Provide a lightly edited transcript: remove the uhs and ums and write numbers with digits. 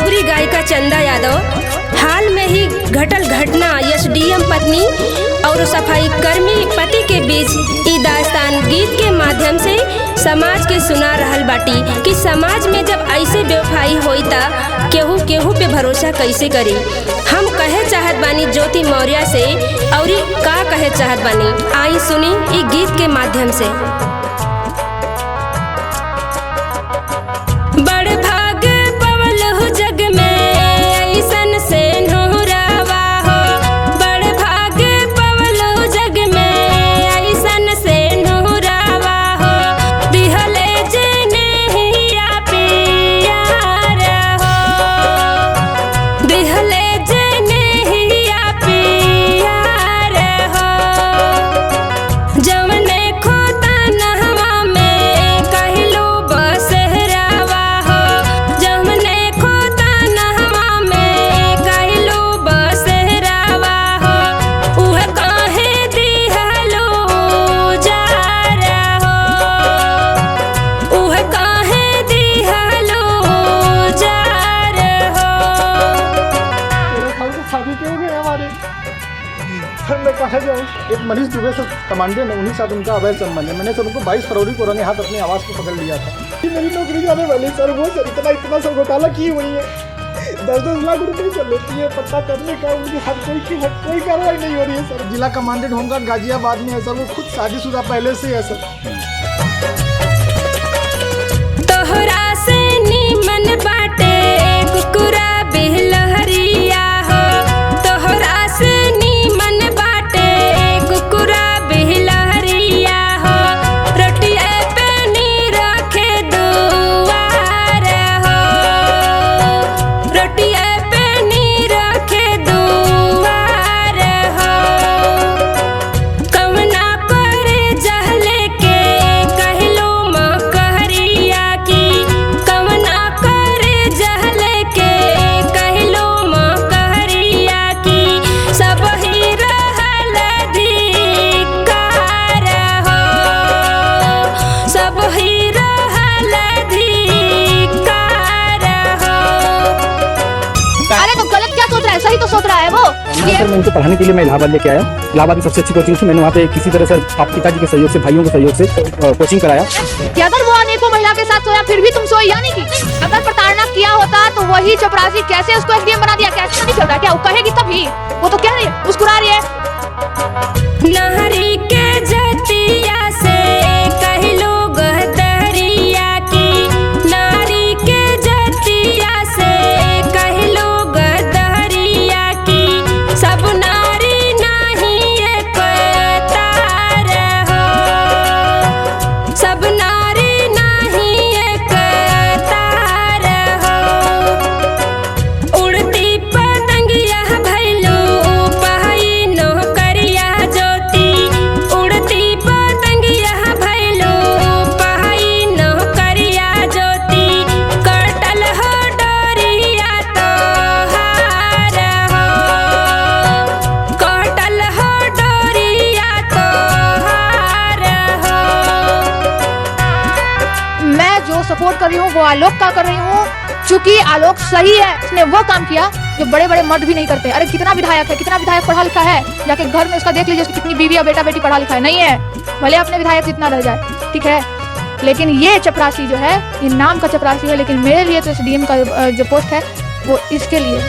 भोजपुरी गायिका चंदा यादव हाल में ही घटल घटना एसडीएम पत्नी और सफाई कर्मी पति के बीच ई दास्तान गीत के माध्यम से समाज के सुना रहल बाटी कि समाज में जब ऐसे बेवफाई होई ता केहू केहू पे भरोसा कैसे करी। हम कहे चाहत बानी ज्योति मौर्य से और का कहे चाहत बानी, आई सुनी ई गीत के माध्यम से। कहा जाए एक मनीष दुबे से कमांडेंट है, उन्हीं साथ उनका अवैध संबंध है। मैंने सर उनको 22 फरवरी को रंगे हाथ अपनी आवाज़ को पकड़ लिया था। मेरी नौकरी जाने वाली सर, वो सर इतना सब घोटाला की हुई है, 10-10 लाख रुपए सर लेती है, पता करने का उनके हाथ कोई कार्रवाई नहीं हो रही है सर। जिला कमांडेंट होमगार्ड गाजियाबाद में है सर, वो खुद शादीशुदा पहले से है सर। तोहरा से नीमन बाटे कुकुरा बिलहरिया हो, तोहरा से नीमन बाटे कुकुरा बिलहरिया हो, रोटिया पे नी रखे दुआर हो, रोटिया पे नी रखे दुआर हो। कवना करे जहले के कहलो मकहरिया की, कवना करे जहले के कहलो मकहरिया की, सब ही रहल धिक्कार हो, सब ही रहल धिक्कार हो। अरे तो गलत क्या सोच रहा है, सही तो सोच रहा है वो। सर मैं उनको पढ़ाने के लिए मैं इलाहाबाद लेके आया। इलाहाबाद की सबसे अच्छी कोचिंग थी, मैंने वहाँ पे किसी तरह से आप पिताजी के सहयोग से, भाइयों के सहयोग से कोचिंग कराया। कि अगर वो अनेकों महिला के साथ सोया फिर भी तुम सोई, यानी कि अगर प्रताड़ना किया होता तो वही चपरासी कैसे उसको एसडीएम बना दिया? कैसे नहीं चल रहा? क्या वो कहेगी तभी? वो तो कह रही है, मुस्कुरा रही है। नहरी के जतिया से कहलो गहतरिया की, नारी के जतिया से कहलो गहतरिया की, सब नारी नहीं एक तार हो, सब नारी नहीं एक तार हो। उड़ती पतंगिया भैलू पहाई नौकरिया ज्योति, उड़ती पतंगिया भैलू पहाई नौकरिया ज्योति, कटल हो डोरिया तोहार हो, कटल हो डोरिया तोहार हो। मैं जो सपोर्ट कर रही हूँ वो आलोक का कर रही हूँ, क्योंकि आलोक सही है। उसने वो काम किया जो बड़े बड़े मर्द भी नहीं करते। अरे कितना विधायक है, कितना विधायक पढ़ा लिखा है, जाके घर में उसका देख लीजिए उसकी कितनी बीवी या बेटा बेटी पढ़ा लिखा है। नहीं है, भले अपने विधायक जितना रह जाए, ठीक है, लेकिन ये चपरासी जो है, ये नाम का चपरासी है, लेकिन मेरे लिए तो एसडीएम का जो पोस्ट है वो इसके लिए